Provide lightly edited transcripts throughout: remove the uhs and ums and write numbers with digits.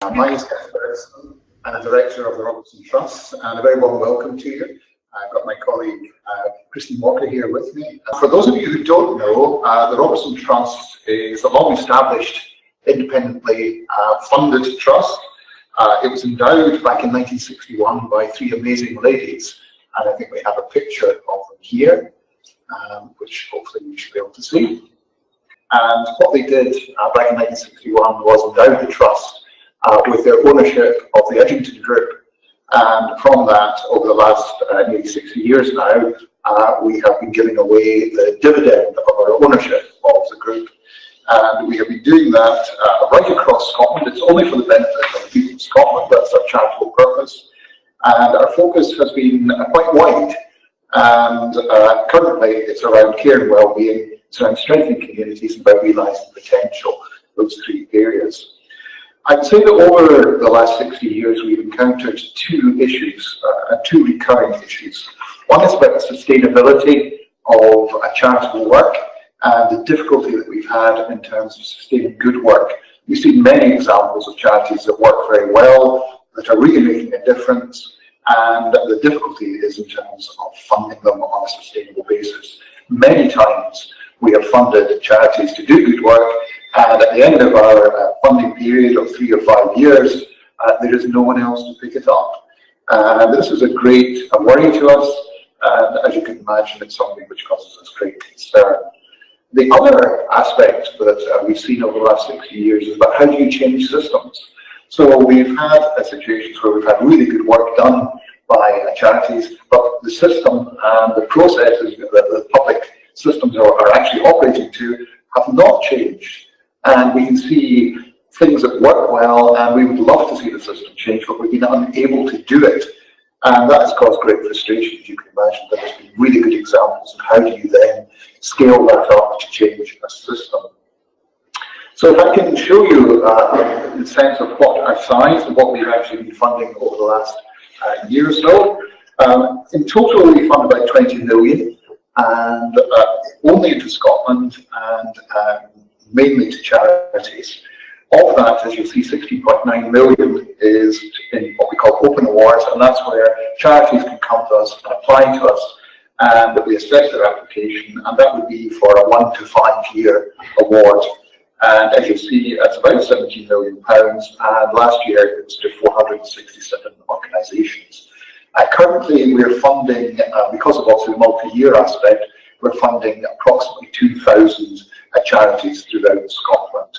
My name is Kenneth. I'm the director of the Robertson Trust, and a very warm welcome to you. I've got my colleague Christine Walker here with me. For those of you who don't know, the Robertson Trust is a long-established, independently funded trust. It was endowed back in 1961 by three amazing ladies, and I think we have a picture of them here, which hopefully you should be able to see. And what they did back in 1961 was endow the trust with their ownership of the Edgington Group. And from that, over the last nearly 60 years now, we have been giving away the dividend of our ownership of the group. And we have been doing that right across Scotland. It's only for the benefit of the people of Scotland. That's our charitable purpose. And our focus has been quite wide. And currently, it's around care and well-being, it's around strengthening communities, and about realising potential, those three areas. I'd say that over the last 60 years, we've encountered two issues, two recurring issues. One is about the sustainability of charitable work and the difficulty that we've had in terms of sustaining good work. We've seen many examples of charities that work very well, that are really making a difference, and the difficulty is in terms of funding them on a sustainable basis. Many times we have funded charities to do good work, and at the end of our funding period of 3 or 5 years, there is no one else to pick it up. And this is a great worry to us, and as you can imagine, it's something which causes us great concern. The other aspect that we've seen over the last 60 years is about how do you change systems. So we've had situations where we've had really good work done by charities, but the system and the processes that the public systems are actually operating to have not changed. And we can see things that work well, and we would love to see the system change, but we've been unable to do it. And that has caused great frustration, as you can imagine. There's been really good examples of how do you then scale that up to change a system. So if I can show you the sense of what our size and what we've actually been funding over the last year or so. In total, we fund about 20 million, and only into Scotland and mainly to charities. Of that, as you'll see, 16.9 million is in what we call open awards, and that's where charities can come to us and apply to us, and we assess their application, and that would be for a 1 to 5 year award. And as you'll see, it's about £17 million, and last year it was to 467 organisations. Currently, we're funding, because of also the multi-year aspect, we're funding approximately 2,000 charities throughout Scotland.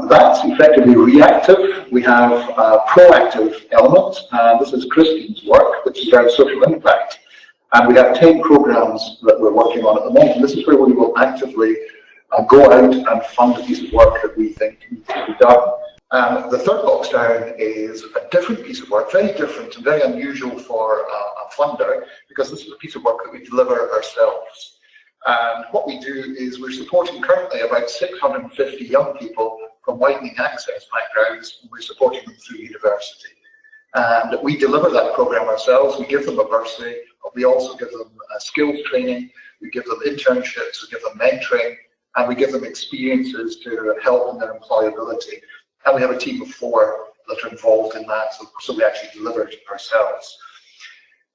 That's effectively reactive. We have a proactive element, and this is Christine's work, which is around social impact. And we have 10 programmes that we're working on at the moment. This is where we will actively go out and fund a piece of work that we think needs to be done. The third box down is a different piece of work, very different and very unusual for a funder, because this is a piece of work that we deliver ourselves. And what we do is we're supporting currently about 650 young people from widening access backgrounds, and we're supporting them through university. And we deliver that programme ourselves. We give them a bursary, but we also give them skills training, we give them internships, we give them mentoring, and we give them experiences to help in their employability. And we have a team of 4 that are involved in that, so we actually deliver it ourselves.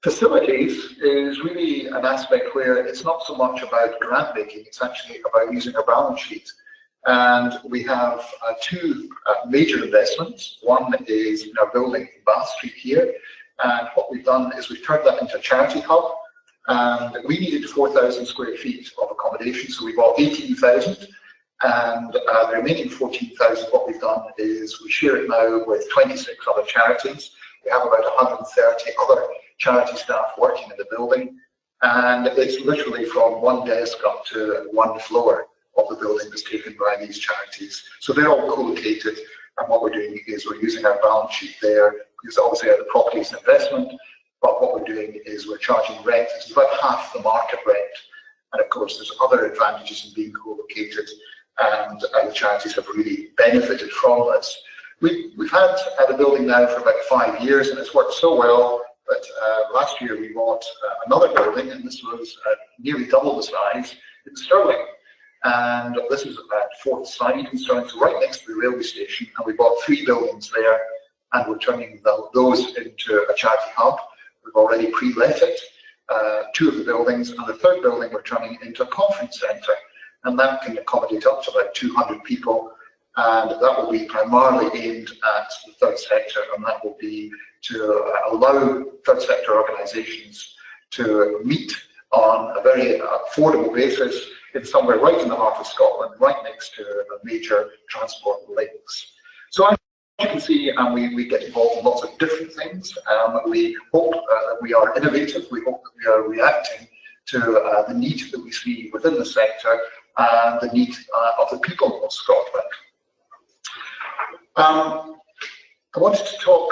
Facilities is really an aspect where it's not so much about grant making, it's actually about using our balance sheet. And we have 2 major investments. One is in our building in Bath Street here, and what we've done is we've turned that into a charity hub. And we needed 4,000 square feet of accommodation, so we bought 18,000. And the remaining 14,000, what we've done is we share it now with 26 other charities. We have about 130 other charity staff working in the building, and it's literally from one desk up to 1 floor of the building that's taken by these charities. So they're all co-located, and what we're doing is we're using our balance sheet there, because obviously the property is an investment, but what we're doing is we're charging rent. It's about half the market rent, and of course there's other advantages in being co-located, and the charities have really benefited from this. We've had the building now for about 5 years, and it's worked so well that last year we bought another building, and this was nearly double the size in Stirling. And this is at Fourth Side in Stirling, so right next to the railway station, and we bought 3 buildings there, and we're turning those into a charity hub. We've already pre-let it, 2 of the buildings, and the 3rd building we're turning into a conference centre, and that can accommodate up to about 200 people, and that will be primarily aimed at the 3rd sector, and that will be to allow 3rd sector organisations to meet on a very affordable basis in somewhere right in the heart of Scotland, right next to major transport links. So as you can see, we get involved in lots of different things. We hope that we are innovative. We hope that we are reacting to the need that we see within the sector and the need of the people of Scotland.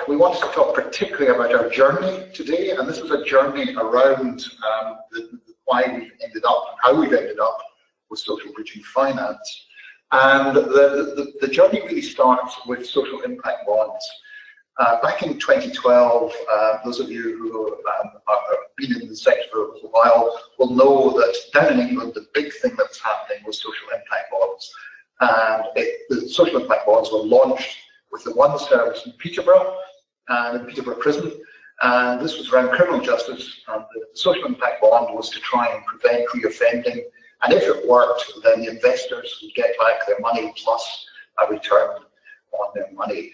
we wanted to talk particularly about our journey today, and this is a journey around why we've ended up and how we've ended up with social bridging finance. And the journey really starts with social impact bonds. Back in 2012, those of you who have been in the sector for a while will know that down in England, the big thing that was happening was social impact bonds. And the social impact bonds were launched with the one service in Peterborough, and in Peterborough Prison. And this was around criminal justice, and the social impact bond was to try and prevent reoffending. And if it worked, then the investors would get back their money plus a return on their money.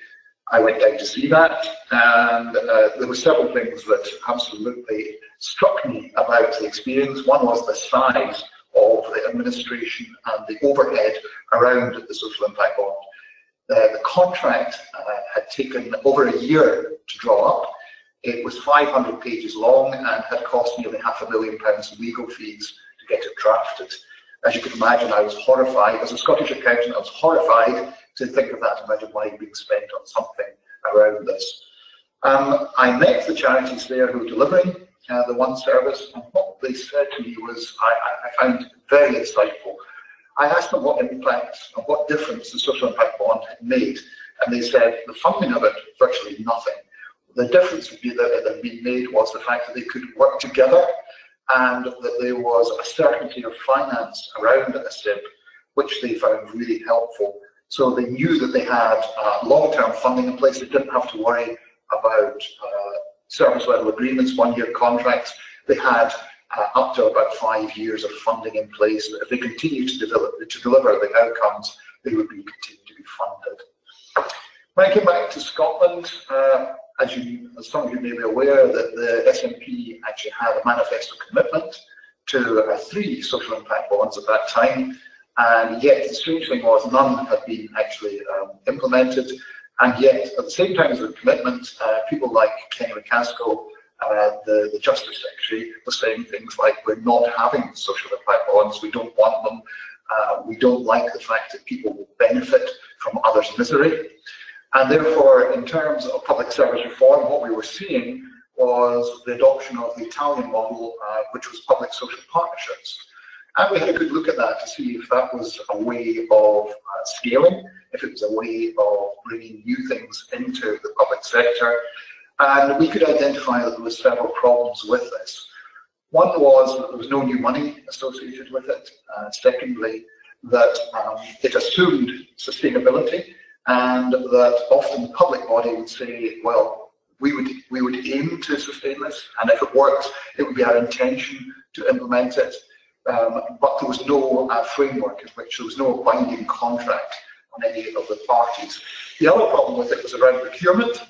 I went down to see that, and there were several things that absolutely struck me about the experience. One was the size of the administration and the overhead around the social impact bond. The contract had taken over a year to draw up. It was 500 pages long and had cost nearly £500,000 in legal fees to get it drafted. As you can imagine, I was horrified. As a Scottish accountant, I was horrified to think of that amount of money being spent on something around this. I met the charities there who were delivering the one service, and what they said to me was, I found very insightful. I asked them what impact and what difference the social impact bond had made, and they said the funding of it, virtually nothing. The difference that had been made was the fact that they could work together, and that there was a certainty of finance around a SIB, which they found really helpful. So they knew that they had long-term funding in place. They didn't have to worry about service level agreements, one-year contracts. They had up to about 5 years of funding in place. If they continue to deliver the outcomes, they would continue to be funded. When I came back to Scotland, as some of you may be aware, that the SNP actually had a manifesto commitment to 3 social impact bonds at that time, and yet the strange thing was none had been actually implemented, and yet at the same time as the commitment, people like Kenneth, the Justice Secretary, was saying things like, we're not having social impact bonds, we don't want them, we don't like the fact that people will benefit from others' misery. And therefore, in terms of public service reform, what we were seeing was the adoption of the Italian model, which was public social partnerships. And we had a good look at that to see if that was a way of scaling, if it was a way of bringing new things into the public sector. And we could identify that there were several problems with this. One was that there was no new money associated with it. Secondly, that it assumed sustainability, and that often the public body would say, well, we would aim to sustain this, and if it works, it would be our intention to implement it. But there was no framework in which there was no binding contract on any of the parties. The other problem with it was around procurement.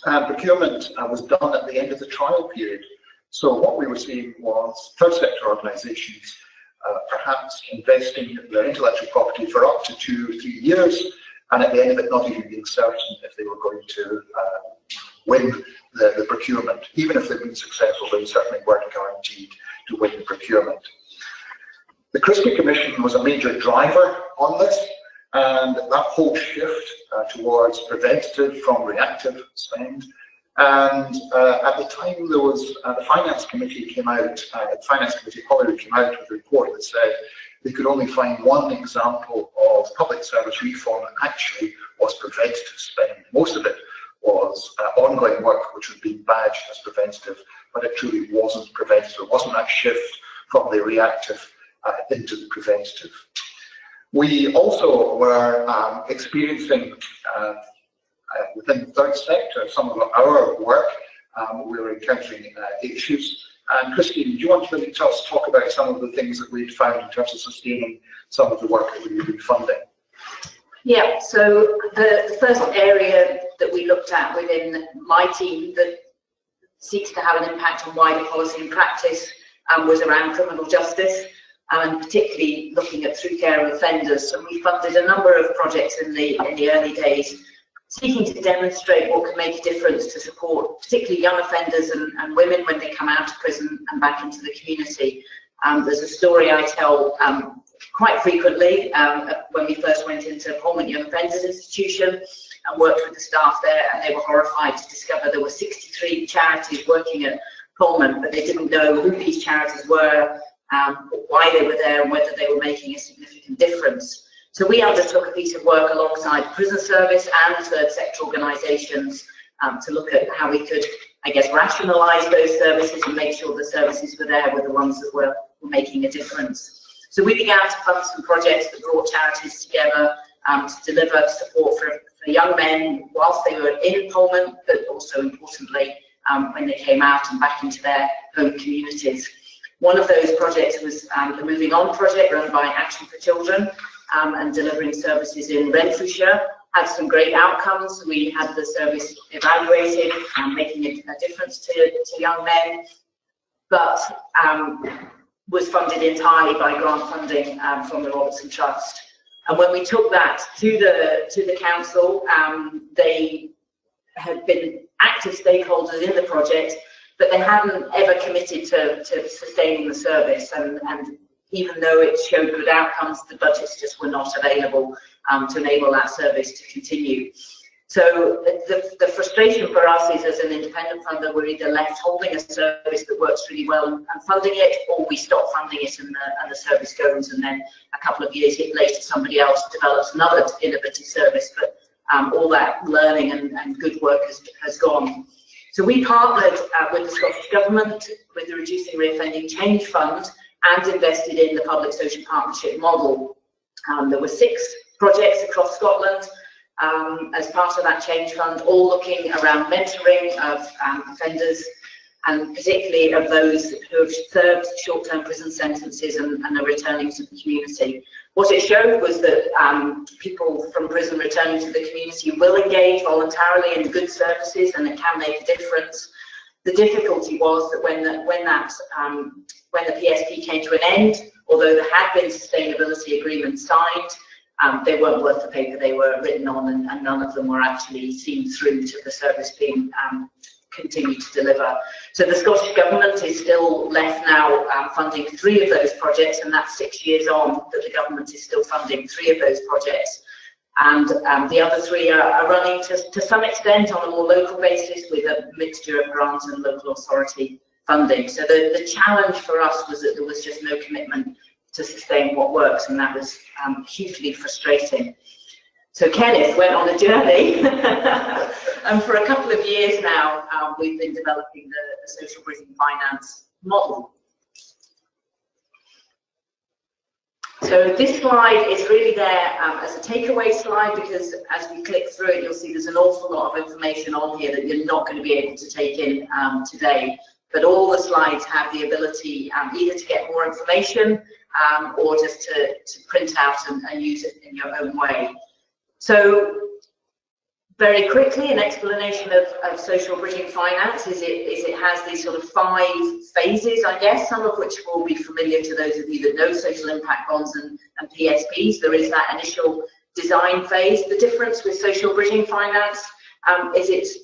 Procurement was done at the end of the trial period. So what we were seeing was third sector organisations perhaps investing their intellectual property for up to 2 or 3 years, and at the end of it not even being certain if they were going to win the procurement. Even if they'd been successful, they certainly weren't guaranteed to win the procurement. The Christie Commission was a major driver on this, and that whole shift towards preventative from reactive spend. And at the time, there was the Finance Committee came out, the Finance Committee Holloway came out with a report that said they could only find one example of public service reform that actually was preventative spend. Most of it was ongoing work, which would be badged as preventative, but it truly wasn't preventative. It wasn't that shift from the reactive into the preventative. We also were experiencing within the third sector, some of our work, we were encountering issues. And Christine, do you want to really talk about some of the things that we'd found in terms of sustaining some of the work that we've been funding? Yeah, so the first area that we looked at within my team that seeks to have an impact on wider policy and practice was around criminal justice, and particularly looking at through care of offenders. So we funded a number of projects in the early days, seeking to demonstrate what can make a difference to support particularly young offenders and women when they come out of prison and back into the community. There's a story I tell quite frequently when we first went into Pullman Young Offenders Institution and worked with the staff there, and they were horrified to discover there were 63 charities working at Pullman, but they didn't know who these charities were, why they were there, and whether they were making a significant difference. So we undertook a piece of work alongside the prison service and third sector organisations to look at how we could, I guess, rationalise those services and make sure the services were there were the ones that were making a difference. So we began to fund some projects that brought charities together to deliver support for young men whilst they were in Pullman, but also importantly when they came out and back into their home communities. One of those projects was the Moving On project run by Action for Children and delivering services in Renfrewshire. Had some great outcomes. We had the service evaluated, making a difference to young men, but was funded entirely by grant funding from the Robertson Trust. And when we took that to the council, they had been active stakeholders in the project, but they hadn't ever committed to sustaining the service. And even though it showed good outcomes, the budgets just were not available to enable that service to continue. So the frustration for us is, as an independent funder, we're either left holding a service that works really well and funding it, or we stop funding it and the service goes, and then a couple of years later somebody else develops another innovative service, but all that learning and good work has gone. So we partnered with the Scottish Government, with the Reducing Reoffending Change Fund, and invested in the public social partnership model. There were 6 projects across Scotland as part of that change fund, all looking around mentoring of offenders, and particularly of those who have served short-term prison sentences and are returning to the community. What it showed was that people from prison returning to the community will engage voluntarily in good services, and it can make a difference. The difficulty was that when the PSP came to an end, although there had been sustainability agreements signed, they weren't worth the paper they were written on, and none of them were actually seen through to the service being continued to deliver. So the Scottish Government is still left now funding 3 of those projects, and that's 6 years on that the government is still funding 3 of those projects. And the other 3 are running to some extent on a more local basis with a mixture of grant and local authority funding. So the challenge for us was that there was just no commitment to sustain what works, and that was hugely frustrating. So Kenneth went on a journey, and for a couple of years now, we've been developing the social bridging finance model. So this slide is really there as a takeaway slide, because as we click through it, you'll see there's an awful lot of information on here that you're not going to be able to take in today. But all the slides have the ability either to get more information or just to print out and use it in your own way. So very quickly, an explanation of social bridging finance is it has these sort of 5 phases, I guess, some of which will be familiar to those of you that know social impact bonds and PSPs. There is that initial design phase. The difference with social bridging finance is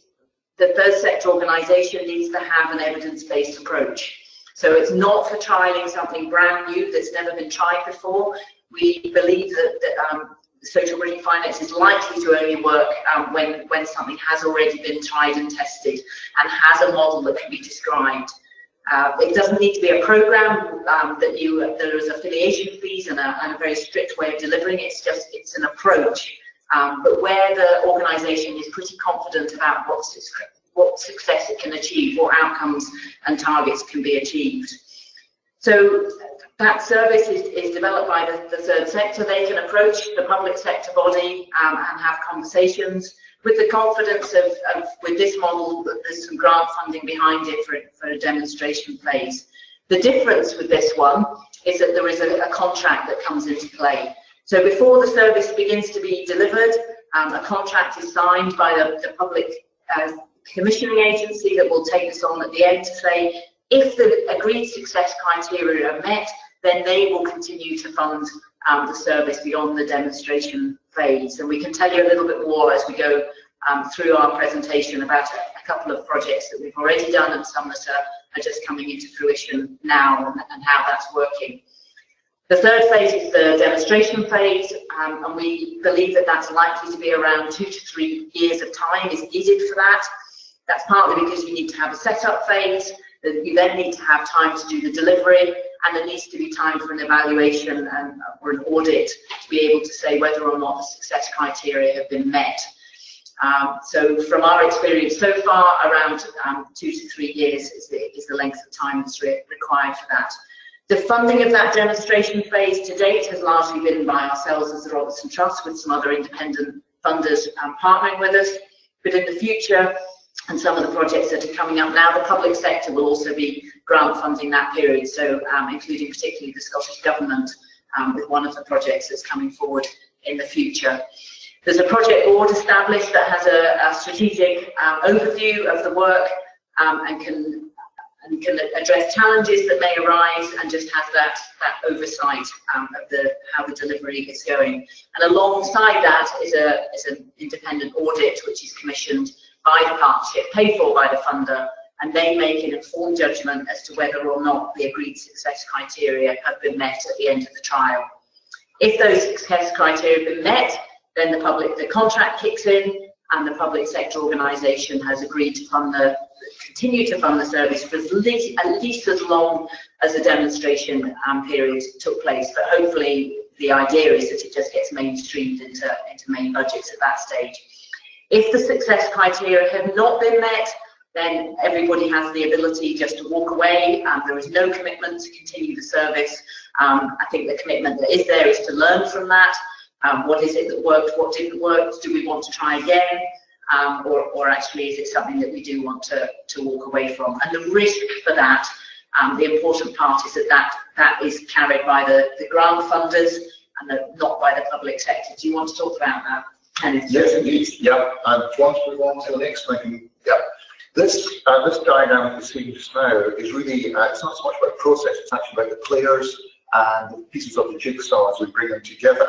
the third sector organisation needs to have an evidence-based approach. So it's not for trialling something brand new that's never been tried before. We believe that social bridging finance is likely to only work when something has already been tried and tested and has a model that can be described. It doesn't need to be a program there is affiliation fees and a very strict way of delivering it. It's an approach, but where the organisation is pretty confident about what success it can achieve, what outcomes and targets can be achieved. So That service is developed by the third sector. They can approach the public sector body and have conversations with the confidence of with this model that there's some grant funding behind it for a demonstration phase. The difference with this one is that there is a contract that comes into play. So before the service begins to be delivered, a contract is signed by the public commissioning agency that will take this on at the end to say, if the agreed success criteria are met, then they will continue to fund the service beyond the demonstration phase. And we can tell you a little bit more as we go through our presentation about a couple of projects that we've already done and some that are just coming into fruition now and how that's working. The third phase is the demonstration phase, and we believe that that's likely to be around 2 to 3 years of time is needed for that. That's partly because you need to have a setup phase, that you then need to have time to do the delivery, and there needs to be time for an evaluation or an audit to be able to say whether or not the success criteria have been met. So from our experience so far, around 2 to 3 years is the length of time that's required for that. The funding of that demonstration phase to date has largely been by ourselves as the Robertson Trust, with some other independent funders partnering with us. But in the future, and some of the projects that are coming up now, the public sector will also be grant funding that period, so including particularly the Scottish Government with one of the projects that's coming forward in the future. There's a project board established that has a strategic overview of the work and can address challenges that may arise and just have that oversight of how the delivery is going. And alongside that is an independent audit which is commissioned by the partnership, paid for by the funder, and they make an informed judgment as to whether or not the agreed success criteria have been met at the end of the trial. If those success criteria have been met, then the contract kicks in, and the public sector organisation has agreed to continue to fund the service for at least as long as the demonstration period took place. But hopefully the idea is that it just gets mainstreamed into main budgets at that stage. If the success criteria have not been met, then everybody has the ability just to walk away. There is no commitment to continue the service. I think the commitment that is there is to learn from that. What is it that worked? What didn't work? Do we want to try again? Or actually, is it something that we do want to walk away from? And the risk for that, the important part is that is carried by the grant funders and not by the public sector. Do you want to talk about that, Kenneth? Yes, indeed. Yeah, and once we move on to the next thing, yeah. This diagram we're seeing just now is really, it's not so much about process, it's actually about the players and the pieces of the jigsaw as we bring them together.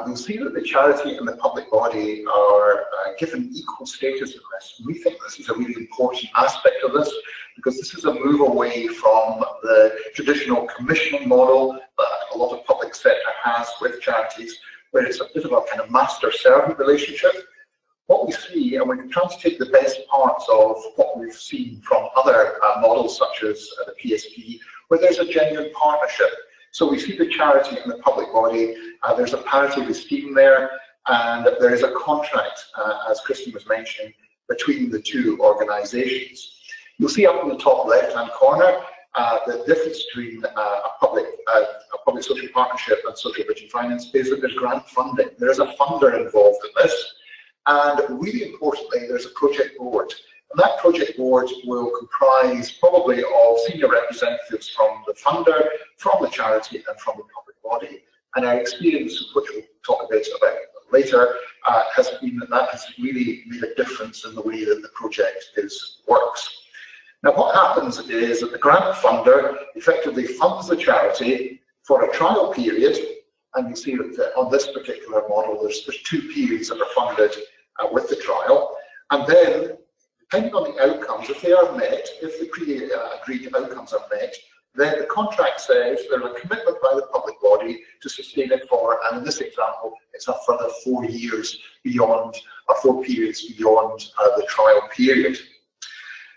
You'll see that the charity and the public body are given equal status in this. We think this is a really important aspect of this, because this is a move away from the traditional commissioning model that a lot of public sector has with charities, where it's a bit of a kind of master-servant relationship. What we see, and we're trying to take the best parts of what we've seen from other models such as the PSP, where there's a genuine partnership. So we see the charity and the public body, there's a parity of esteem there, and there is a contract, as Christy was mentioning, between the two organisations. You'll see up in the top left-hand corner the difference between a public social partnership and social bridging finance is that there's grant funding. There is a funder involved in this. And really importantly, there's a project board. And that project board will comprise probably of senior representatives from the funder, from the charity, and from the public body. And our experience, which we'll talk a bit about later, has been that has really made a difference in the way that the project works. Now, what happens is that the grant funder effectively funds the charity for a trial period. And you see that on this particular model, there's 2 periods that are funded with the trial. And then, depending on the outcomes, if they are met, if the pre-agreed outcomes are met, then the contract says there's a commitment by the public body to sustain it for, and in this example, it's a further 4 years beyond, or 4 periods beyond the trial period.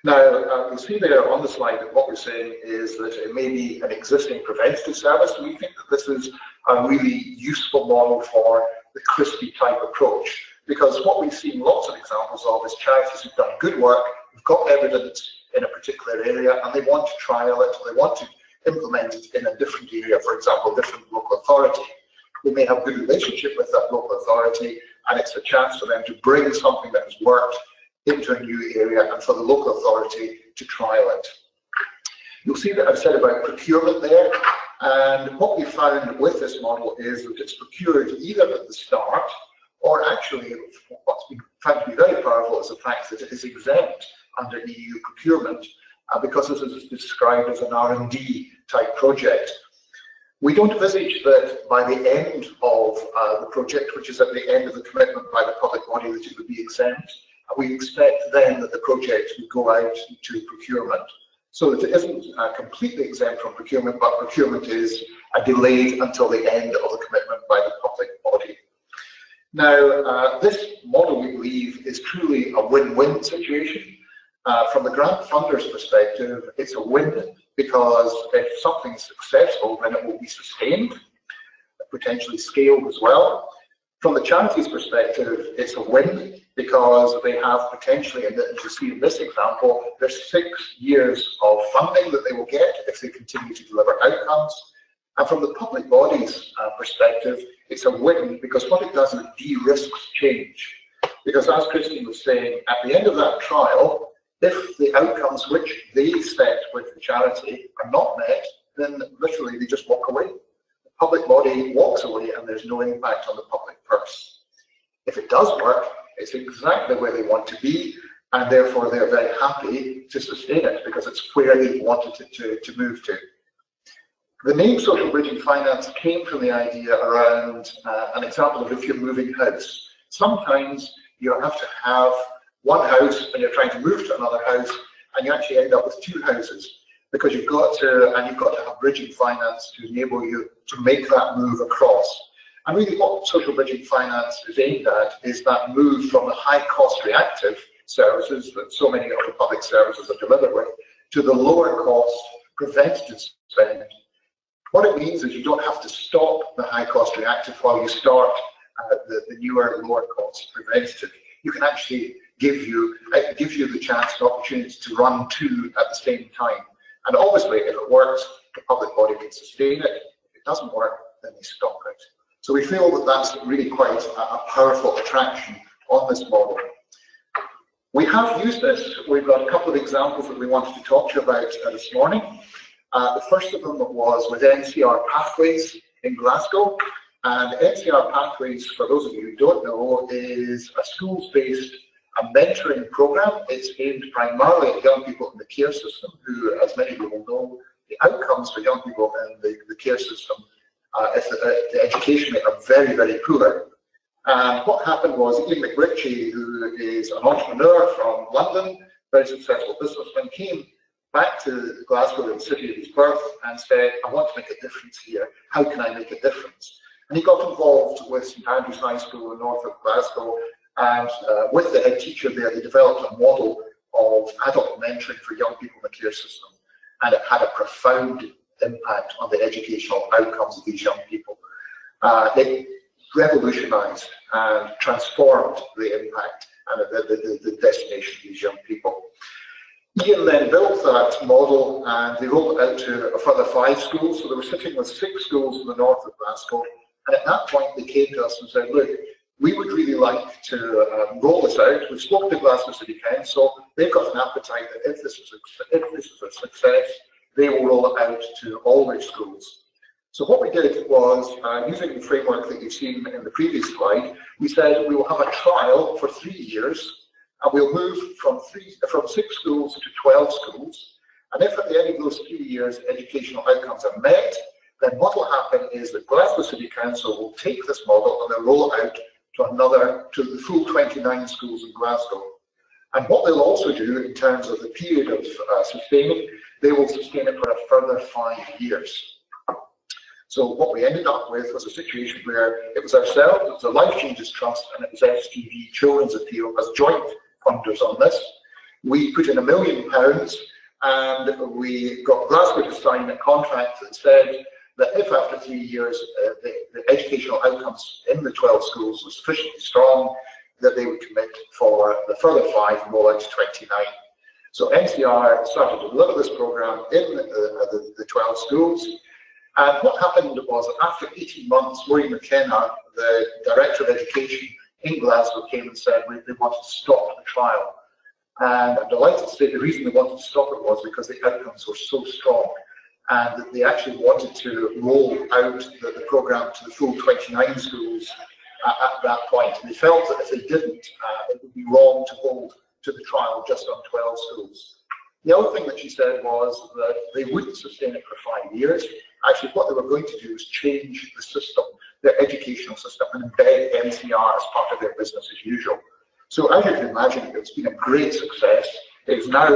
Now, you'll see there on the slide that what we're saying is that it may be an existing preventative service. We think that this is a really useful model for the Christie type approach, because what we've seen lots of examples of is charities who've done good work, who've got evidence in a particular area, and they want to trial it, they want to implemented in a different area, for example, a different local authority. We may have a good relationship with that local authority, and it's a chance for them to bring something that has worked into a new area and for the local authority to trial it. You'll see that I've said about procurement there, and what we found with this model is that it's procured either at the start, or actually what's been found to be very powerful is the fact that it is exempt under EU procurement, because this is described as an R&D type project. We don't envisage that by the end of the project, which is at the end of the commitment by the public body, that it would be exempt. We expect then that the project would go out to procurement. So it isn't completely exempt from procurement, but procurement is delayed until the end of the commitment by the public body. Now, this model, we believe, is truly a win-win situation. From the grant funder's perspective, it's a win because if something's successful, then it will be sustained, potentially scaled as well. From the charity's perspective, it's a win because they have potentially, and as you see in this example, there's 6 years of funding that they will get if they continue to deliver outcomes. And from the public body's perspective, it's a win because what it does is de-risks change. Because as Christine was saying, at the end of that trial, if the outcomes which they set with the charity are not met, then literally they just walk away. The public body walks away and there's no impact on the public purse. If it does work, it's exactly where they want to be, and therefore they're very happy to sustain it because it's where they wanted it to move to. The name social bridging finance came from the idea around an example of if you're moving house. Sometimes you have to have one house and you're trying to move to another house, and you actually end up with 2 houses because you've got to have bridging finance to enable you to make that move across. And really what social bridging finance is aimed at is that move from the high-cost reactive services that so many of the public services are delivered with to the lower-cost preventative spend. What it means is you don't have to stop the high-cost reactive while you start the newer, lower-cost preventative. You can actually gives you the chance and opportunity to run 2 at the same time. And obviously, if it works, the public body can sustain it. If it doesn't work, then they stop it. So we feel that that's really quite a powerful attraction on this model. We have used this. We've got a couple of examples that we wanted to talk to you about this morning. The first of them was with NCR Pathways in Glasgow. And NCR Pathways, for those of you who don't know, is a schools-based mentoring program. It's aimed primarily at young people in the care system, who, as many of you will know, the outcomes for young people in the care system, the education rate are very, very poor. And what happened was Ian McRitchie, who is an entrepreneur from London, very successful businessman, came back to Glasgow, the city of his birth, and said, I want to make a difference here. How can I make a difference? And he got involved with St Andrews High School in north of Glasgow, and with the head teacher there, they developed a model of adult mentoring for young people in the care system. And it had a profound impact on the educational outcomes of these young people. It revolutionized and transformed the impact and the destination of these young people. Ian then built that model and they rolled it out to a further 5 schools. So they were sitting with 6 schools in the north of Glasgow. And at that point, they came to us and said, look, we would really like to roll this out. We've spoken to Glasgow City Council. They've got an appetite that if this is a success, they will roll it out to all their schools. So what we did was, using the framework that you've seen in the previous slide, we said we will have a trial for 3 years, and we'll move from 6 schools to 12 schools. And if at the end of those 3 years educational outcomes are met, then what will happen is that Glasgow City Council will take this model and they'll roll it out to the full 29 schools in Glasgow. And what they'll also do in terms of the period of sustaining, they will sustain it for a further 5 years. So what we ended up with was a situation where it was ourselves, it was the Life Changes Trust, and it was STV Children's Appeal as joint funders on this. We put in £1 million and we got Glasgow to sign a contract that said that if after 3 years the educational outcomes in the 12 schools was sufficiently strong, that they would commit for the further 5 and roll out to 29. So NCR started to deliver this program in the 12 schools. And what happened was, after 18 months, Maureen McKenna, the Director of Education in Glasgow, came and said they wanted to stop the trial. And I'm delighted to say the reason they wanted to stop it was because the outcomes were so strong, and that they actually wanted to roll out the programme to the full 29 schools at that point. And they felt that if they didn't, it would be wrong to hold to the trial just on 12 schools. The other thing that she said was that they wouldn't sustain it for 5 years. Actually, what they were going to do is change the system, their educational system, and embed NCR as part of their business as usual. So as you can imagine, it's been a great success. It's now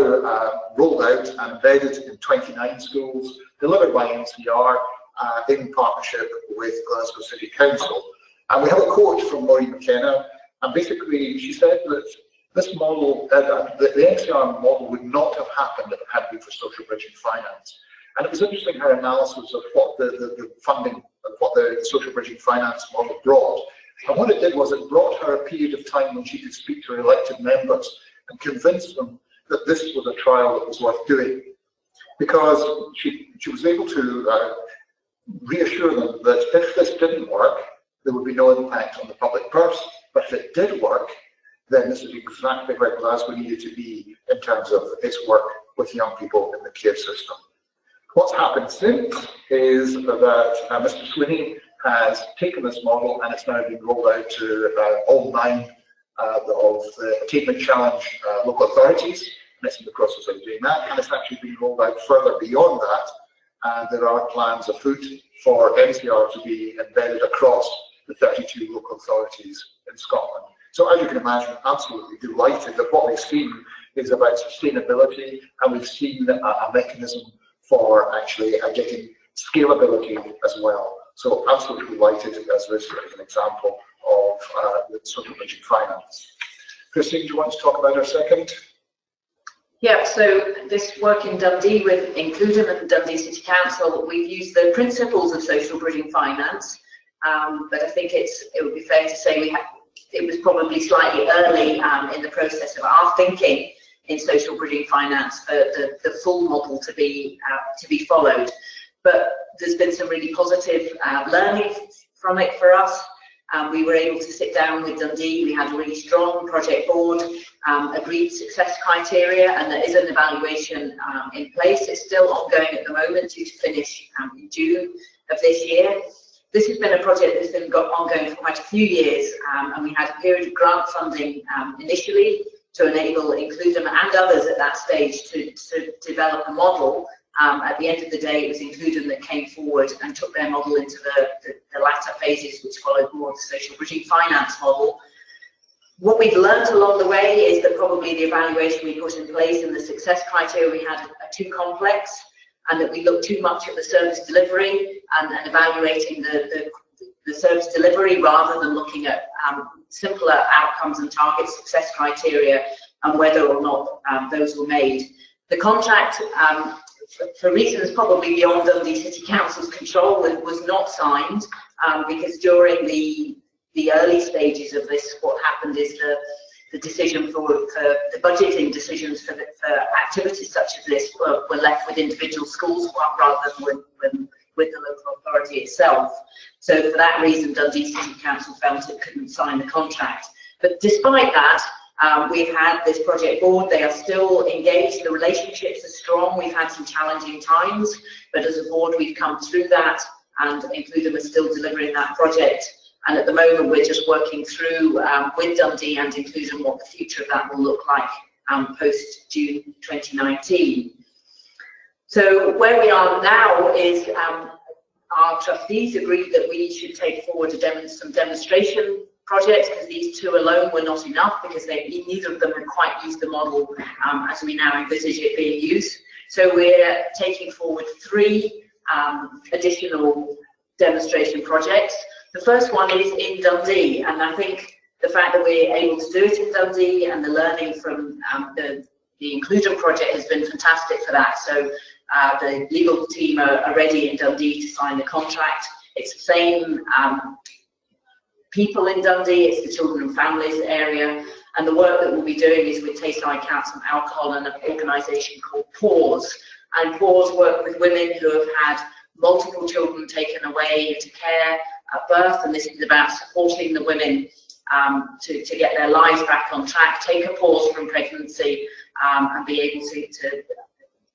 rolled out and embedded in 29 schools, delivered by NCR in partnership with Glasgow City Council. And we have a quote from Maureen McKenna, and basically she said that this model, the NCR model would not have happened if it had been for social bridging finance. And it was interesting her analysis of what the funding, of what the social bridging finance model brought. And what it did was it brought her a period of time when she could speak to her elected members and convince them that this was a trial that was worth doing. Because she was able to reassure them that if this didn't work, there would be no impact on the public purse. But if it did work, then this is exactly where Glasgow needed to be in terms of its work with young people in the care system. What's happened since is that Mr. Swinney has taken this model, and it's now been rolled out to all 9 of the Attainment Challenge local authorities, and it's in the process of doing that, and it's actually been rolled out further beyond that, and there are plans afoot for NCR to be embedded across the 32 local authorities in Scotland. So as you can imagine, absolutely delighted that what we've seen is about sustainability, and we've seen a mechanism for actually getting scalability as well. So absolutely delighted as this is an example of the social bridging finance. Christine, do you want to talk about our second? Yeah, so this work in Dundee with Inclusion and Dundee City Council, we've used the principles of social bridging finance, but I think it would be fair to say it was probably slightly early in the process of our thinking in social bridging finance for the full model to be followed. But there's been some really positive learning from it for us. We were able to sit down with Dundee. We had a really strong project board, agreed success criteria, and there is an evaluation in place. It's still ongoing at the moment, due to finish in June of this year. This has been a project that's been ongoing for quite a few years, and we had a period of grant funding initially to enable Inclusion and others at that stage to develop a model. At the end of the day, it was Inclusion that came forward and took their model into the latter phases, which followed more of the social bridging finance model. What we've learned along the way is that probably the evaluation we put in place and the success criteria we had are too complex, and that we looked too much at the service delivery and evaluating the service delivery rather than looking at simpler outcomes and target success criteria and whether or not those were made. The contract, for reasons probably beyond Dundee City Council's control, was not signed because during the early stages of this, what happened is the decision for the budgeting decisions for activities such as this were left with individual schools rather than with the local authority itself. So for that reason, Dundee City Council felt it couldn't sign the contract. But despite that, we've had this project board. They are still engaged. The relationships are strong. We've had some challenging times, but as a board, we've come through that, and Inclusion is still delivering that project. And at the moment, we're just working through with Dundee and Inclusion what the future of that will look like post June 2019. So where we are now is our trustees agreed that we should take forward some demonstration projects, because these two alone were not enough, because neither of them had quite used the model as we now envisage it being used. So we're taking forward 3 additional demonstration projects. The first one is in Dundee, and I think the fact that we're able to do it in Dundee and the learning from the Inclusion project has been fantastic for that. So the legal team are ready in Dundee to sign the contract. It's the same people in Dundee, it's the children and families area, And the work that we'll be doing is with Tayside Council and Alcohol and an organisation called Pause. And Pause work with women who have had multiple children taken away into care at birth, and this is about supporting the women to get their lives back on track, take a pause from pregnancy, and be able to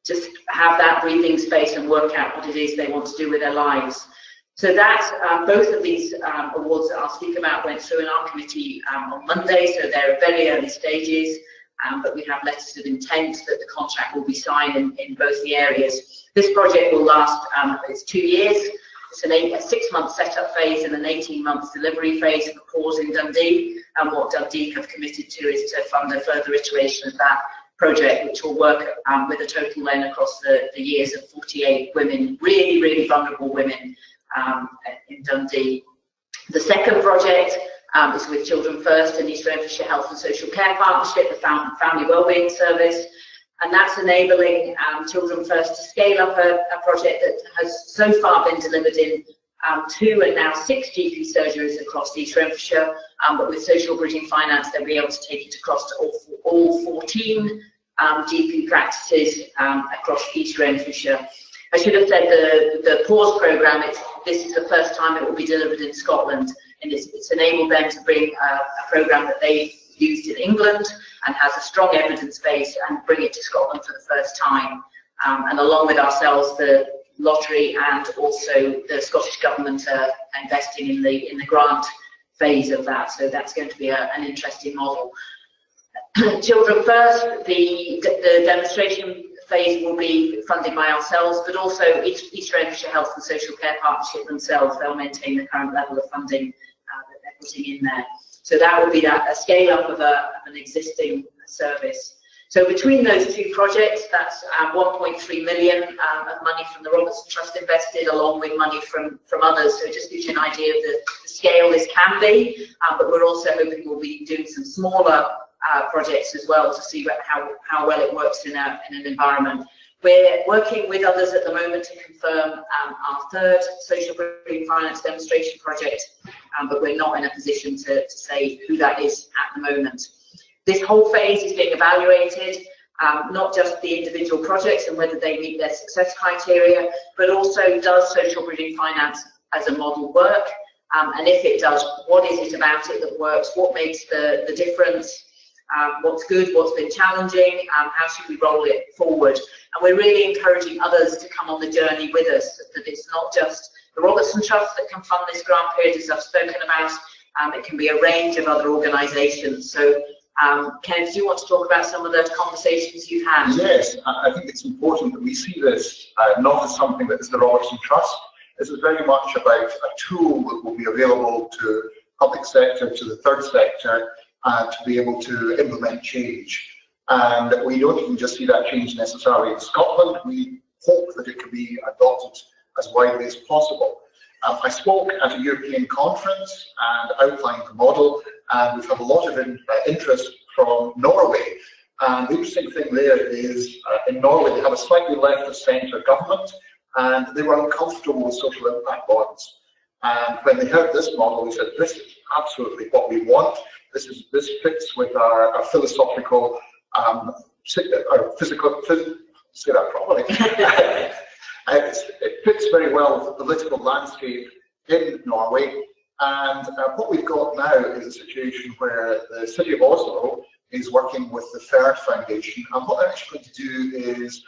just have that breathing space and work out what it is they want to do with their lives. So that both of these awards that I'll speak about went through in our committee on Monday, so they're at very early stages, but we have letters of intent that the contract will be signed in both the areas. This project will last, it's 2 years. It's a 6-month setup phase and an 18-month delivery phase for Pause in Dundee. And what Dundee have committed to is to fund a further iteration of that project, which will work with a total then across the years of 48 women, really, really vulnerable women in Dundee. The second project is with Children First and East Renfrewshire Health and Social Care Partnership, the Family Wellbeing Service. And that's enabling Children First to scale up a project that has so far been delivered in 2 and now 6 GP surgeries across East Renfrewshire, but with social bridging finance, they'll be able to take it across to all 14 GP practices across East Renfrewshire. I should have said the Pause programme, this is the first time it will be delivered in Scotland, and it's enabled them to bring a programme that they've used in England and has a strong evidence base and bring it to Scotland for the first time. And along with ourselves, the lottery and also the Scottish Government are investing in the grant phase of that, so that's going to be an interesting model. Children First, the demonstration phase will be funded by ourselves, but also East Renfrewshire Health and Social Care Partnership themselves, they'll maintain the current level of funding that they're putting in there. So that will be a scale up of an existing service. So between those 2 projects, that's 1.3 million of money from the Robertson Trust invested, along with money from others. So it just gives you an idea of the scale this can be, but we're also hoping we'll be doing some smaller projects as well to see how well it works in an environment. We're working with others at the moment to confirm our 3rd social bridging finance demonstration project, but we're not in a position to say who that is at the moment. This whole phase is being evaluated, not just the individual projects and whether they meet their success criteria, but also does social bridging finance as a model work, and if it does, what is it about it that works, what makes the difference, what's good, what's been challenging, how should we roll it forward. And we're really encouraging others to come on the journey with us, that it's not just the Robertson Trust that can fund this grant period, as I've spoken about, it can be a range of other organisations. So Kenneth, do you want to talk about some of the conversations you've had? Yes, I think it's important that we see this not as something that is the Robertson Trust. This is very much about a tool that will be available to public sector, to the third sector, to be able to implement change. And we don't even just see that change necessarily in Scotland, we hope that it can be adopted as widely as possible. I spoke at a European conference and outlined the model, and we've had a lot of interest from Norway. And the interesting thing there is, in Norway, they have a slightly left of centre government, and they were uncomfortable with social impact bonds. And when they heard this model, they said, this is absolutely what we want. This fits with our philosophical, say that properly. It fits very well with the political landscape in Norway. And what we've got now is a situation where the City of Oslo is working with the Third Foundation. And what they're actually going to do is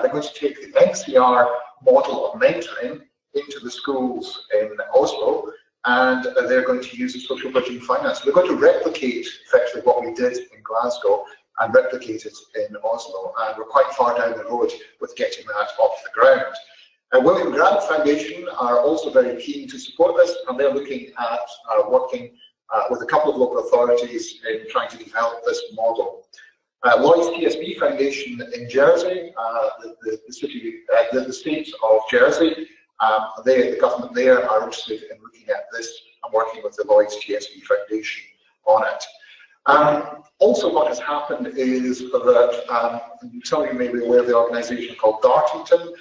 they're going to take the NCR model of mentoring into the schools in Oslo, and they're going to use the social bridging finance. They're going to replicate effectively what we did in Glasgow and replicate it in Oslo. And we're quite far down the road with getting that off the ground. William Grant Foundation are also very keen to support this, and they're looking at working with a couple of local authorities in trying to develop this model. Lloyd's TSB Foundation in Jersey, the state of Jersey, the government there are interested in looking at this and working with the Lloyd's TSB Foundation on it. Also what has happened is that, some of you may be aware of the organisation called Dartington.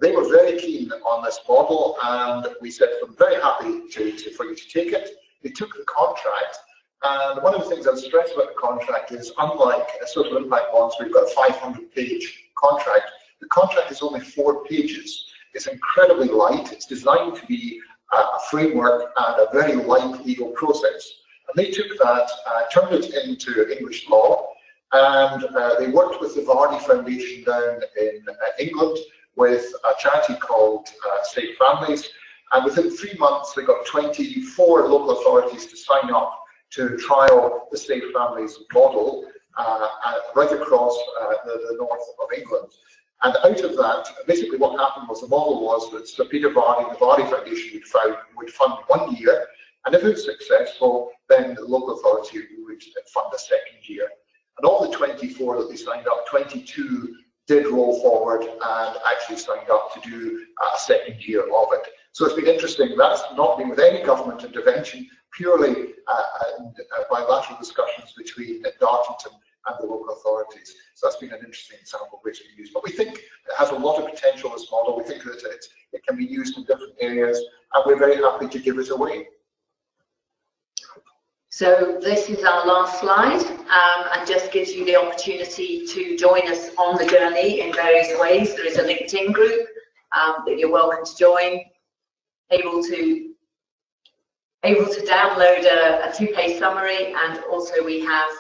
They were very keen on this model, and we said to them, very happy for you to take it. They took the contract, And one of the things I've stressed about the contract is, unlike a social impact bonds where you've got a 500-page contract, the contract is only 4 pages. It's incredibly light. It's designed to be a framework and a very light legal process. And they took that, turned it into English law, and they worked with the Vardy Foundation down in England with a charity called Safe Families. And within 3 months, they got 24 local authorities to sign up to trial the Safe Families model right across the north of England. And out of that, basically what happened was the model was that Sir Peter Vardy and the Vardy Foundation would fund 1 year, and if it was successful, then the local authority would fund a 2nd year. And of the 24 that they signed up, 22 did roll forward and actually signed up to do a 2nd year of it. So it's been interesting. That's not been with any government intervention, purely bilateral discussions between Dartington and the local authorities. So that's been an interesting example of which we use. But we think it has a lot of potential, this model. We think that it can be used in different areas, and we're very happy to give it away. So this is our last slide, and just gives you the opportunity to join us on the journey in various ways. There is a LinkedIn group that you're welcome to join, able to download a 2-page summary, and also we have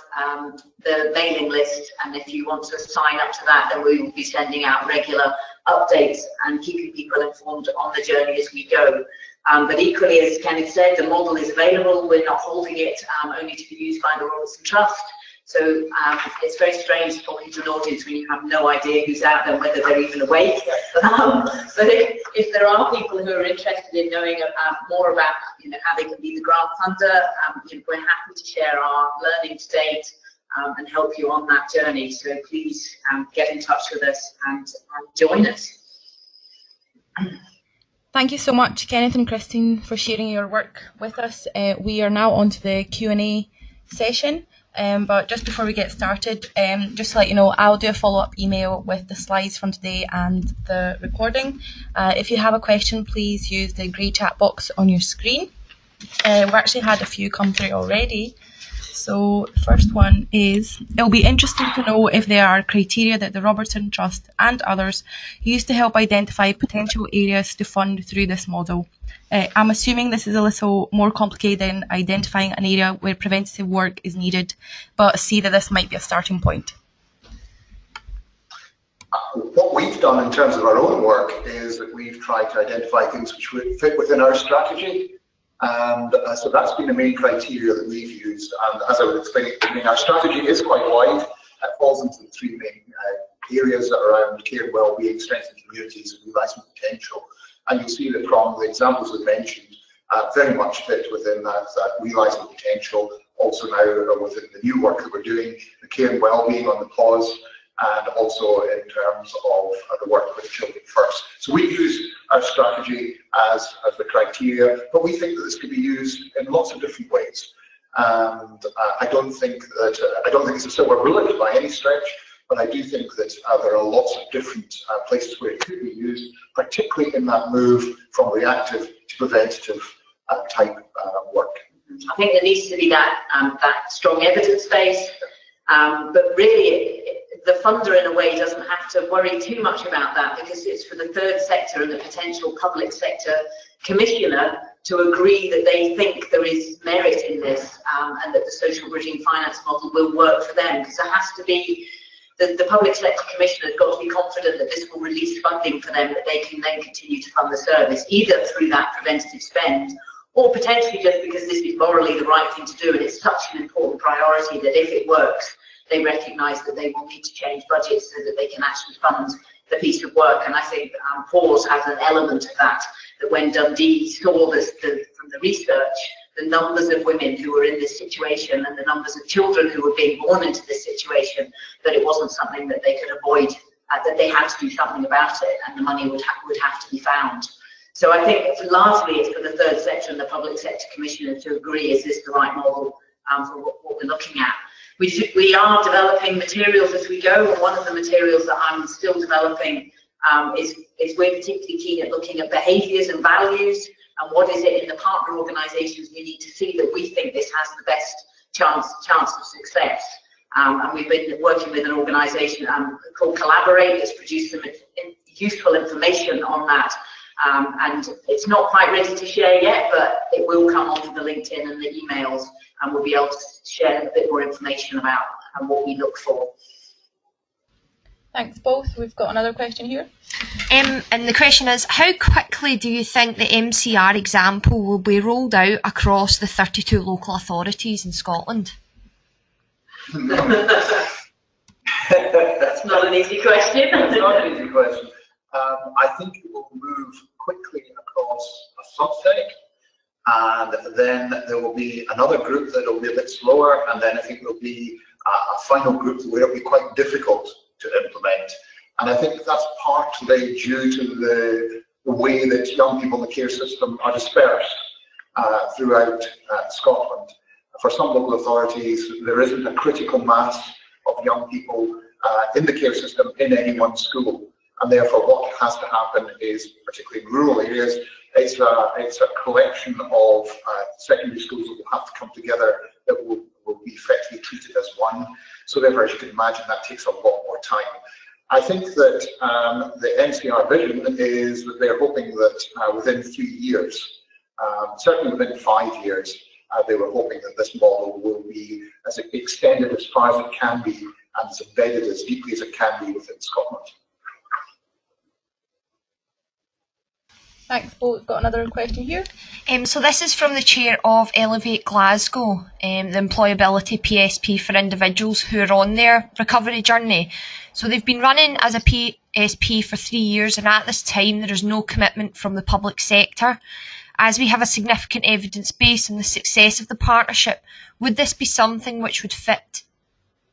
the mailing list, and if you want to sign up to that, then we will be sending out regular updates and keeping people informed on the journey as we go. But equally, as Kenneth said, the model is available. We're not holding it only to be used by the Robertson Trust. So it's very strange talking to an audience when you have no idea who's out there, whether they're even awake. But if there are people who are interested in knowing more about, how they can be the grant funder, we're happy to share our learning to date and help you on that journey. So please get in touch with us and join us. Thank you so much, Kenneth and Christine, for sharing your work with us. We are now on to the Q&A session. But just before we get started, just to let you know, I'll do a follow-up email with the slides from today and the recording. If you have a question, please use the grey chat box on your screen. We've actually had a few come through already. So the first one is, it'll be interesting to know if there are criteria that the Robertson Trust and others use to help identify potential areas to fund through this model. I'm assuming this is a little more complicated than identifying an area where preventative work is needed, but see that this might be a starting point. What we've done in terms of our own work is that we've tried to identify things which would fit within our strategy. And so that's been the main criteria that we've used. And as I was explaining, our strategy is quite wide. It falls into the 3 main areas around care and well-being, strengthening communities, and realising potential. And you'll see that from the examples we've mentioned, very much fit within that realising potential. Also now within the new work that we're doing, the care and well-being on the pause, and also in terms of the work with children first. So we use our strategy as the criteria, but we think that this can be used in lots of different ways. And I don't think it's a silver bullet by any stretch, but I do think that there are lots of different places where it could be used, particularly in that move from reactive to preventative type work. I think there needs to be that strong evidence base, but really the funder in a way doesn't have to worry too much about that, because it's for the third sector and the potential public sector commissioner to agree that they think there is merit in this, and that the social bridging finance model will work for them, because there has to be the public sector commissioner has got to be confident that this will release funding for them, that they can then continue to fund the service, either through that preventative spend or potentially just because this is morally the right thing to do and it's such an important priority that if it works, they recognise that they will need to change budgets so that they can actually fund the piece of work. And I think PAUSE has an element of that, that when Dundee saw this from the research, the numbers of women who were in this situation and the numbers of children who were being born into this situation, that it wasn't something that they could avoid, that they had to do something about it, and the money would have to be found. So I think largely it's for the third sector and the public sector commissioner to agree, is this the right model for what we're looking at. We are developing materials as we go, and one of the materials that I'm still developing is we're particularly keen at looking at behaviours and values, and what is it in the partner organisations we need to see that we think this has the best chance of success. And we've been working with an organisation called Collaborate that's produced some useful information on that. And it's not quite ready to share yet, but it will come onto the LinkedIn and the emails, and we'll be able to share a bit more information about what we look for. Thanks both. We've got another question here. And the question is, how quickly do you think the MCR example will be rolled out across the 32 local authorities in Scotland? That's not an easy question. It's not an easy question. I think it will move quickly across a subset, and then there will be another group that will be a bit slower, and then I think there will be a final group where it will be quite difficult to implement. And I think that's partly due to the way that young people in the care system are dispersed throughout Scotland. For some local authorities, there isn't a critical mass of young people in the care system in any one school. And therefore, what has to happen is, particularly in rural areas, it's a collection of secondary schools that will have to come together that will be effectively treated as one. So therefore, as you can imagine, that takes a lot more time. I think that the NCR vision is that they're hoping that within 3 years, certainly within 5 years, they were hoping that this model will be as extended as far as it can be and as embedded as deeply as it can be within Scotland. Thanks, Paul. We've got another question here. So this is from the chair of Elevate Glasgow, the employability PSP for individuals who are on their recovery journey. So they've been running as a PSP for 3 years, and at this time there is no commitment from the public sector. As we have a significant evidence base on the success of the partnership, would this be something which would fit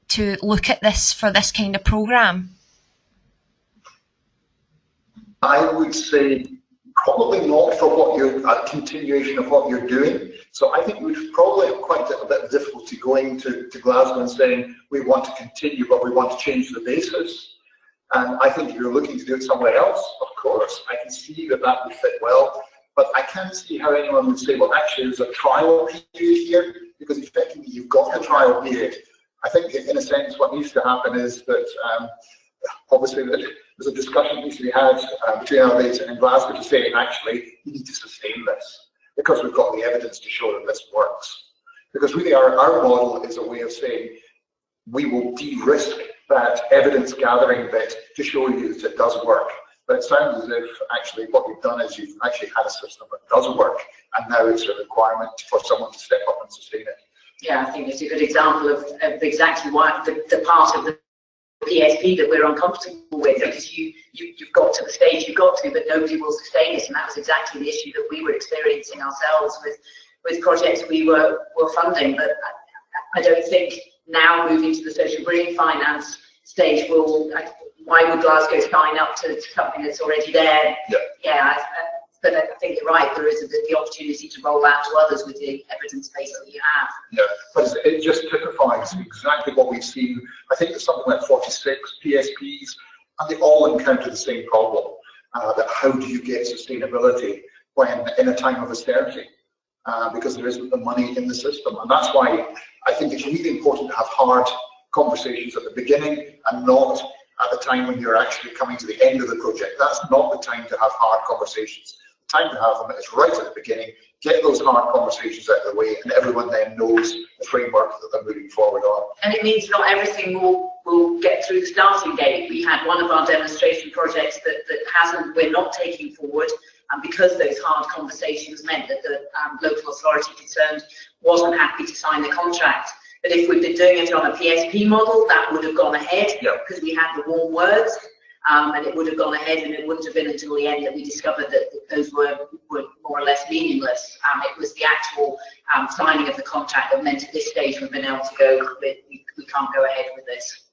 to look at this for this kind of programme? I would say probably not for what you're a continuation of what you're doing. So I think we'd probably have quite a bit of difficulty going to Glasgow and saying we want to continue, but we want to change the basis. And I think if you're looking to do it somewhere else, of course, I can see that that would fit well. But I can't see how anyone would say, well, actually, there's a trial period here, because effectively you've got a trial period. I think, in a sense, what needs to happen is that obviously there's a discussion that needs to be had between Elevate and Glasgow to say, actually, you need to sustain this, because we've got the evidence to show that this works. Because really our model is a way of saying we will de-risk that evidence gathering bit to show you that it does work. But it sounds as if actually what you've done is you've actually had a system that does work, and now it's a requirement for someone to step up and sustain it. Yeah, I think it's a good example of exactly why the part of the PSP that we're uncomfortable with, because you've got to the stage you've got to, but nobody will sustain it, and that was exactly the issue that we were experiencing ourselves with projects we were funding. But I don't think now moving to the social green finance stage will. Why would Glasgow sign up to something that's already there? Yeah, but I think you're right. There is the opportunity to roll out to others with the evidence base that you have. Yeah, but it just typifies exactly what we've seen. I think there's something like 46 PSPs, and they all encounter the same problem. That how do you get sustainability when in a time of austerity? Because there isn't the money in the system, and that's why I think it's really important to have hard conversations at the beginning and not at the time when you're actually coming to the end of the project. That's not the time to have hard conversations. The time to have them is right at the beginning, get those hard conversations out of the way, and everyone then knows the framework that they're moving forward on. And it means not everything will get through the starting gate. We had one of our demonstration projects that we're not taking forward, and because those hard conversations meant that the local authority concerned wasn't happy to sign the contract. But if we'd been doing it on a PSP model, that would have gone ahead, because we had the warm words, and it would have gone ahead, and it wouldn't have been until the end that we discovered that those were more or less meaningless. It was the actual signing of the contract that meant at this stage we've been able to go, we can't go ahead with this.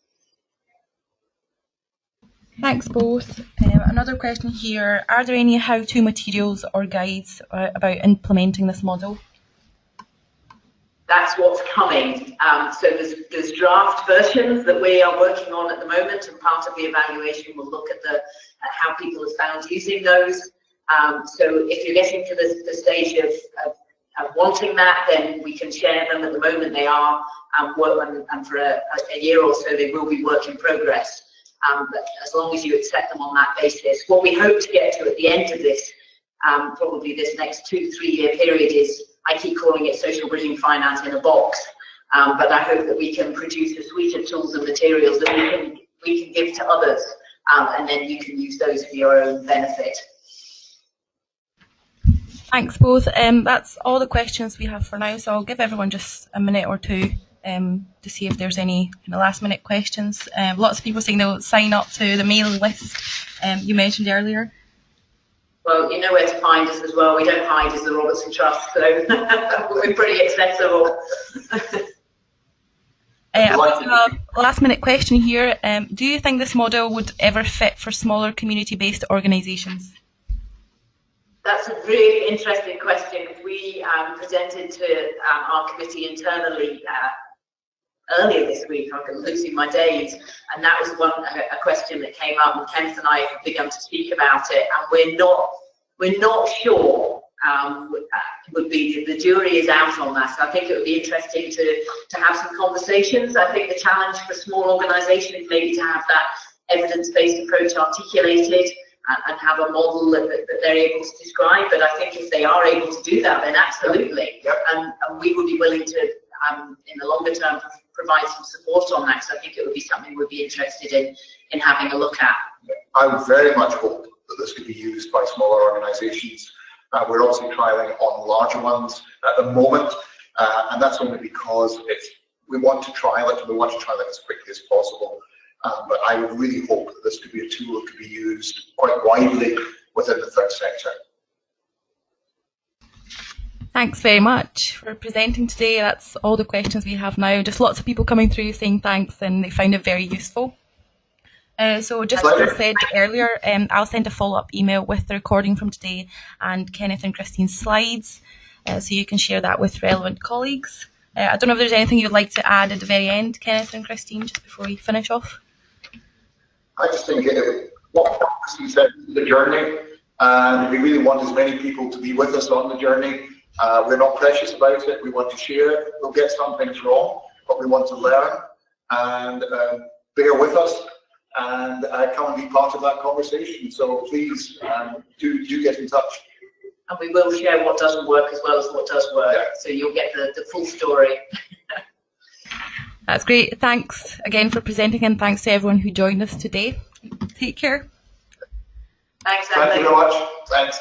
Thanks both. Another question here, are there any how-to materials or guides about implementing this model? That's what's coming. So there's draft versions that we are working on at the moment, and part of the evaluation will look at how people have found using those. So if you're getting to the stage of wanting that, then we can share them. At the moment they are, and for a year or so they will be work in progress. But as long as you accept them on that basis, what we hope to get to at the end of this, probably this next 2-3 year period, is, I keep calling it social bridging finance in a box, but I hope that we can produce a suite of tools and materials that we can give to others, and then you can use those for your own benefit. Thanks both. That's all the questions we have for now, so I'll give everyone just a minute or two to see if there's any last minute questions. Lots of people saying they'll sign up to the mailing list you mentioned earlier. Well, you know where to find us as well. We don't hide as the Robertson Trust, so we're pretty accessible. I've got a last minute question here. Do you think this model would ever fit for smaller community-based organisations? That's a really interesting question. We presented to our committee internally earlier this week. I'm losing my days, and that was a question that came up, and Kenneth and I have begun to speak about it, and we're not sure. Would be the jury is out on that. So I think it would be interesting to have some conversations. I think the challenge for small organisations is maybe to have that evidence-based approach articulated and have a model that they're able to describe. But I think if they are able to do that, then absolutely. Yep. And we would be willing to, in the longer term, provide some support on that. So I think it would be something we'd be interested in having a look at. I would very much hope that this could be used by smaller organisations. We're obviously trialling on larger ones at the moment, and that's only because we want to trial it, and we want to trial it as quickly as possible. But I would really hope that this could be a tool that could be used quite widely within the third sector. Thanks very much for presenting today. That's all the questions we have now. Just lots of people coming through saying thanks, and they found it very useful. So just as I said earlier, I'll send a follow-up email with the recording from today and Kenneth and Christine's slides, so you can share that with relevant colleagues. I don't know if there's anything you'd like to add at the very end, Kenneth and Christine, just before we finish off. I just think what Christine said, the journey, and we really want as many people to be with us on the journey. We're not precious about it. We want to share. We'll get some things wrong, but we want to learn and bear with us and come and be part of that conversation. So please do get in touch. And we will share what doesn't work as well as what does work. Yeah. So you'll get the full story. That's great. Thanks again for presenting, and thanks to everyone who joined us today. Take care. Thanks, Emily. Thank you very much. Thanks.